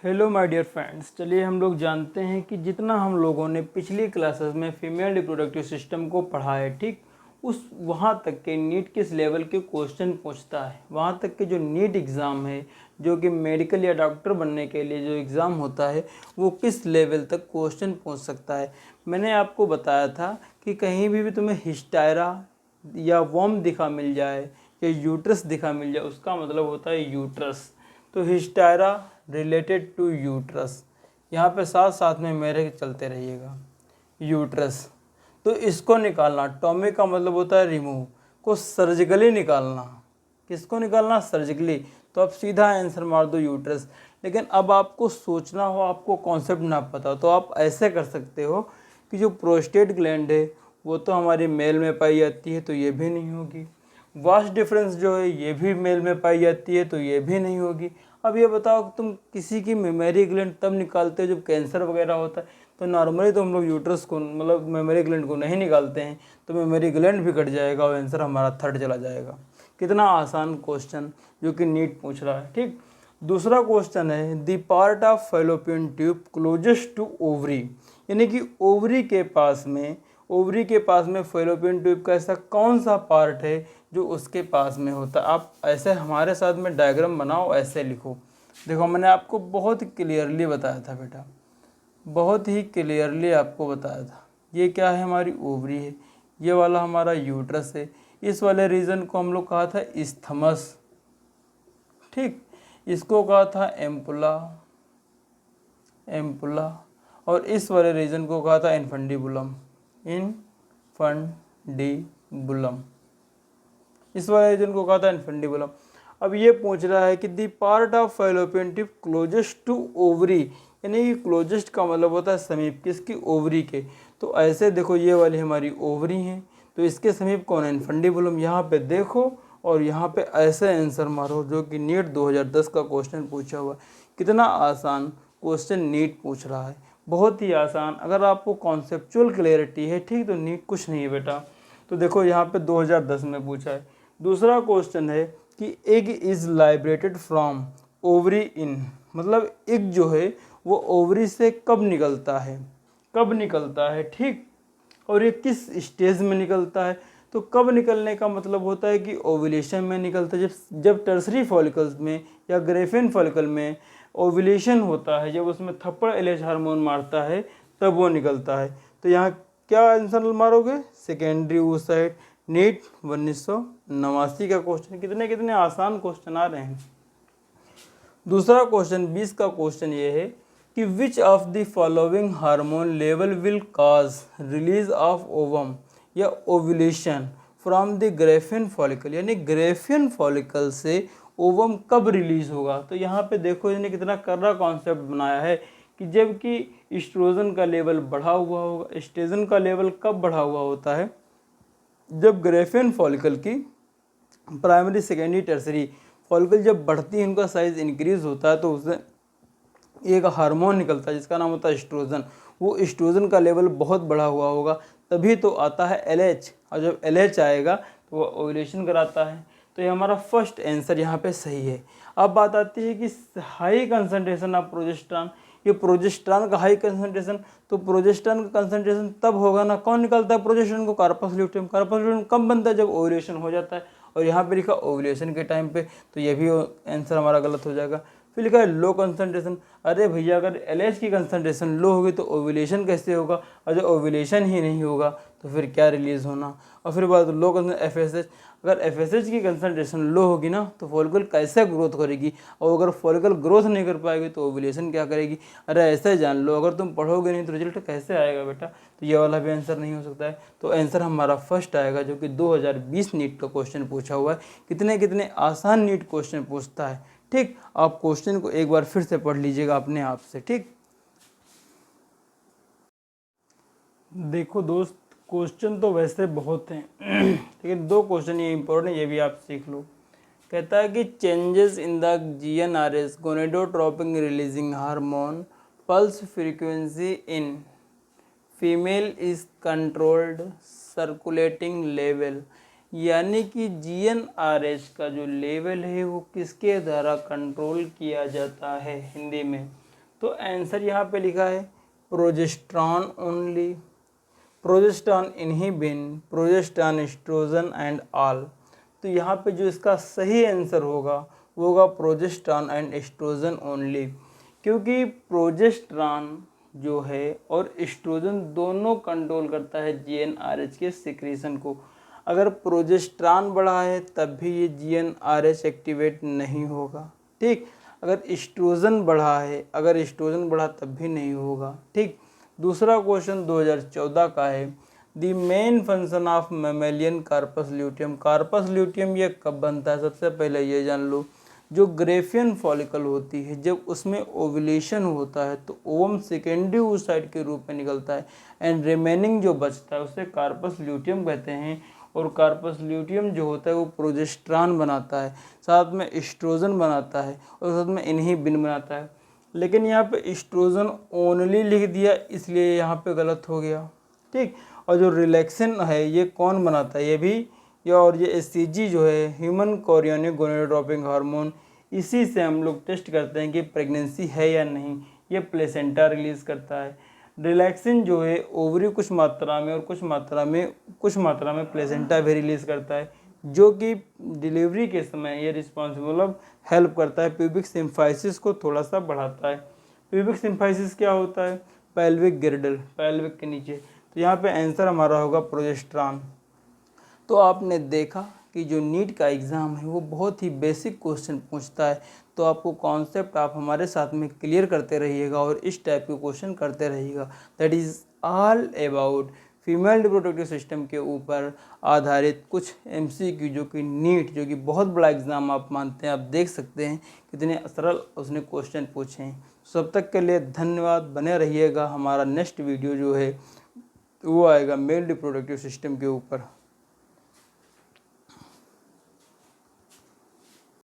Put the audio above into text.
Hello my dear friends, चलिए हम लोग जानते हैं कि जितना हम लोगों ने पिछली क्लासेस में फीमेल रिप्रोडक्टिव सिस्टम को पढ़ा है, ठीक उस वहाँ तक के नीट किस लेवल के क्वेश्चन पूछता है, वहाँ तक के जो नीट एग्ज़ाम है जो कि मेडिकल या डॉक्टर बनने के लिए जो एग्ज़ाम होता है वो किस लेवल तक क्वेश्चन पूछ सकता है। मैंने आपको बताया था कि कहीं भी तुम्हें हिस्टायरा या वॉर्म दिखा मिल जाए या यूट्रस दिखा मिल जाए, उसका मतलब होता है यूट्रस। तो हिस्टायरा रिलेटेड टू यूट्रस, यहाँ पे साथ साथ में मेरे चलते रहिएगा। यूट्रस तो इसको निकालना, टॉमी का मतलब होता है रिमूव, को सर्जिकली निकालना। किसको निकालना? सर्जिकली। तो आप सीधा आंसर मार दो यूट्रस। लेकिन अब आपको सोचना हो, आपको कॉन्सेप्ट ना पता हो, तो आप ऐसे कर सकते हो कि जो प्रोस्टेट ग्लैंड है वो तो हमारी मेल में पाई जाती है, तो ये भी नहीं होगी। वास्ट डिफरेंस जो है ये भी मेल में पाई जाती है, तो ये भी नहीं होगी। अब ये बताओ कि तुम किसी की मेमोरी ग्लैंड तब निकालते हो जब कैंसर वगैरह होता है, तो नॉर्मली तो हम लोग यूट्रस को मतलब मेमोरी ग्लैंड को नहीं निकालते हैं, तो मेमोरी ग्लैंड भी कट जाएगा और आंसर हमारा थर्ड चला जाएगा। कितना आसान क्वेश्चन जो कि नीट पूछ रहा है। ठीक, दूसरा क्वेश्चन है the part of Fallopian tube closest to ovary, यानी कि ओवरी के पास में फैलोपियन ट्यूब का ऐसा कौन सा पार्ट है जो उसके पास में होता है। आप ऐसे हमारे साथ में डायग्राम बनाओ, ऐसे लिखो। देखो मैंने आपको बहुत क्लियरली बताया था बेटा, बहुत ही क्लियरली आपको बताया था। ये क्या है? हमारी ओवरी है, ये वाला हमारा यूट्रस है, इस वाले रीजन को हम लोग कहा था इस्थमस, ठीक, इसको कहा था एम्पुला, और इस वाले रीजन को कहा था इनफंडिबुलम, इस वाले रीजन को कहा था इनफंडिबुलम। अब ये पूछ रहा है कि the part of Fallopian tube closest to ovary, यानी कि क्लोजेस्ट का मतलब होता है समीप, किसकी? ओवरी के। तो ऐसे देखो ये वाली हमारी ओवरी हैं, तो इसके समीप कौन है? इनफंडिबुलम। यहाँ पे देखो और यहाँ पे ऐसे आंसर मारो, जो कि नीट 2010 का क्वेश्चन पूछा हुआ है। कितना आसान क्वेश्चन नीट पूछ रहा है, बहुत ही आसान। अगर आपको कॉन्सेप्चुअल क्लैरिटी है, ठीक, तो नीट कुछ नहीं है बेटा। तो देखो यहाँ पे 2010 में पूछा है। दूसरा क्वेश्चन है कि egg is liberated from ovary in, मतलब एग जो है वो ओवरी से कब निकलता है, ठीक, और ये किस स्टेज में निकलता है। तो कब निकलने का मतलब होता है कि ओव्यूलेशन में निकलता है, जब टर्सरी फॉलिकल्स में या ग्रेफिन फॉलिकल में ओव्यूलेशन होता है, जब उसमें थप्पड़ एलएच हार्मोन मारता है तब वो निकलता है। तो यहाँ क्या आंसर मारोगे? Secondary oocyte। नीट 1989 का क्वेश्चन। कितने आसान क्वेश्चन आ रहे हैं। दूसरा क्वेश्चन 20 का क्वेश्चन ये है कि which of the following hormone level will cause release of ovum या ovulation from the graafian follicle, यानी ग्रेफिन फॉलिकल से ओवम कब रिलीज होगा। तो यहाँ पे देखो इन्हें कितना कर्रा कॉन्सेप्ट बनाया है कि जबकि एस्ट्रोजन का लेवल बढ़ा हुआ होगा। एस्ट्रोजन का लेवल कब बढ़ा हुआ होता है? जब ग्रेफिन फॉलिकल की प्राइमरी, सेकेंडरी, टर्सरी फॉलिकल जब बढ़ती है, उनका साइज इंक्रीज होता है, तो उससे एक हार्मोन निकलता है जिसका नाम होता है एस्ट्रोजन। वो एस्ट्रोजन का लेवल बहुत बढ़ा हुआ होगा, तभी तो आता है एलएच, और जब एलएच आएगा तो वो ओव्यूलेशन कराता है। तो ये हमारा फर्स्ट आंसर यहाँ पे सही है। अब बात आती है कि हाई कंसंट्रेशन ऑफ प्रोजेस्टेरॉन, ये प्रोजेस्टेरॉन का हाई कंसंट्रेशन, तो प्रोजेस्टेरॉन का कंसंट्रेशन तब होगा ना, कौन निकलता है प्रोजेस्टेरॉन को? कार्पस ल्यूटेयम। कार्पस ल्यूटेयम कब बनता है? जब ओव्यूलेशन हो जाता है, और यहाँ पे लिखा ओव्यूलेशन के टाइम पे, तो ये भी आंसर हमारा गलत हो जाएगा। फिर लिखा है लो कंसंट्रेशन। अरे भैया, अगर एलएच की कंसंट्रेशन लो होगी तो ओव्यूलेशन कैसे होगा? और जब ओव्यूलेशन ही नहीं होगा तो फिर क्या रिलीज होना। और फिर बात लो एफएसएच, अगर एफएसएच की कंसंट्रेशन लो होगी ना तो फॉलिकल कैसे ग्रोथ करेगी, और अगर फॉलिकल ग्रोथ नहीं कर पाएगी तो ओव्यूलेशन क्या करेगी। अरे ऐसे जान लो, अगर तुम पढ़ोगे नहीं तो रिजल्ट कैसे आएगा बेटा। तो ये वाला भी आंसर नहीं हो सकता है। तो आंसर हमारा फर्स्ट आएगा, जो कि 2020 नीट का क्वेश्चन पूछा हुआ है। कितने आसान नीट क्वेश्चन पूछता है। ठीक, आप क्वेश्चन को एक बार फिर से पढ़ लीजिएगा अपने आप से। ठीक, देखो दोस्त, क्वेश्चन तो वैसे बहुत हैं लेकिन दो क्वेश्चन ये इंपॉर्टेंट, ये भी आप सीख लो। कहता है कि changes in the GnRS gonadotropin releasing hormone pulse frequency in female is controlled circulating level, यानी कि जीएनआरएच का जो लेवल है वो किसके द्वारा कंट्रोल किया जाता है हिंदी में? तो आंसर यहाँ पे लिखा है progesterone only, progesterone inhibin, progesterone oestrogen and all. तो यहाँ पे जो इसका सही आंसर होगा वो होगा प्रोजेस्टेरॉन एंड एस्ट्रोजन ओनली, क्योंकि प्रोजेस्टेरॉन जो है और एस्ट्रोजन दोनों कंट्रोल करता है जीएनआरएच के सिक्रीशन को। अगर प्रोजेस्टेरॉन बढ़ा है तब भी ये जीएनआरएच एक्टिवेट नहीं होगा, ठीक। अगर एस्ट्रोजन बढ़ा है, अगर एस्ट्रोजन बढ़ा तब भी नहीं होगा, ठीक। दूसरा क्वेश्चन 2014 का है, the main function of mammalian corpus luteum. Corpus luteum ये कब बनता है, सबसे पहले ये जान लो। जो ग्रेफियन फॉलिकल होती है, जब उसमें ओवुलेशन होता है तो ओवम सेकेंडरी oocyte के रूप में निकलता है, एंड रिमेनिंग जो बचता है उसे कार्पस ल्यूटियम कहते हैं। और कार्पस ल्यूटियम जो होता है वो प्रोजेस्टेरॉन बनाता है, साथ में एस्ट्रोजन बनाता है और साथ में इनहिबिन बनाता है। लेकिन यहाँ पे एस्ट्रोजन ओनली लिख दिया, इसलिए यहाँ पे गलत हो गया, ठीक। और जो रिलैक्सिन है ये कौन बनाता है, ये भी और ये एचसीजी जो है ह्यूमन कोरियोनिक गोनेडोट्रोपिक हार्मोन, इसी से हम लोग टेस्ट करते हैं कि प्रेगनेंसी है या नहीं। ये प्लेसेंटा रिलीज़ करता है। रिलैक्सिन जो है ओवरी कुछ मात्रा में और कुछ मात्रा में प्लेसेंटा भी रिलीज़ करता है, जो कि डिलीवरी के समय ये रिस्पॉन्सिबल हेल्प करता है, प्यूबिक सिम्फाइसिस को थोड़ा सा बढ़ाता है। प्यूबिक सिम्फाइसिस क्या होता है, पेल्विक गिर्डल, पेल्विक के नीचे। तो यहाँ पे आंसर हमारा होगा प्रोजेस्टेरॉन। तो आपने देखा कि जो नीट का एग्ज़ाम है वो बहुत ही बेसिक क्वेश्चन पूछता है, तो आपको कॉन्सेप्ट आप हमारे साथ में क्लियर करते रहिएगा और इस टाइप के क्वेश्चन करते रहिएगा। That is all about female reproductive system के ऊपर आधारित कुछ एमसीक्यू, जो कि नीट, जो कि बहुत बड़ा एग्ज़ाम आप मानते हैं, आप देख सकते हैं कितने सरल उसने क्वेश्चन पूछे हैं। सब तक के लिए धन्यवाद, बने रहिएगा। हमारा नेक्स्ट वीडियो जो है वो आएगा मेल रिप्रोडक्टिव सिस्टम के ऊपर।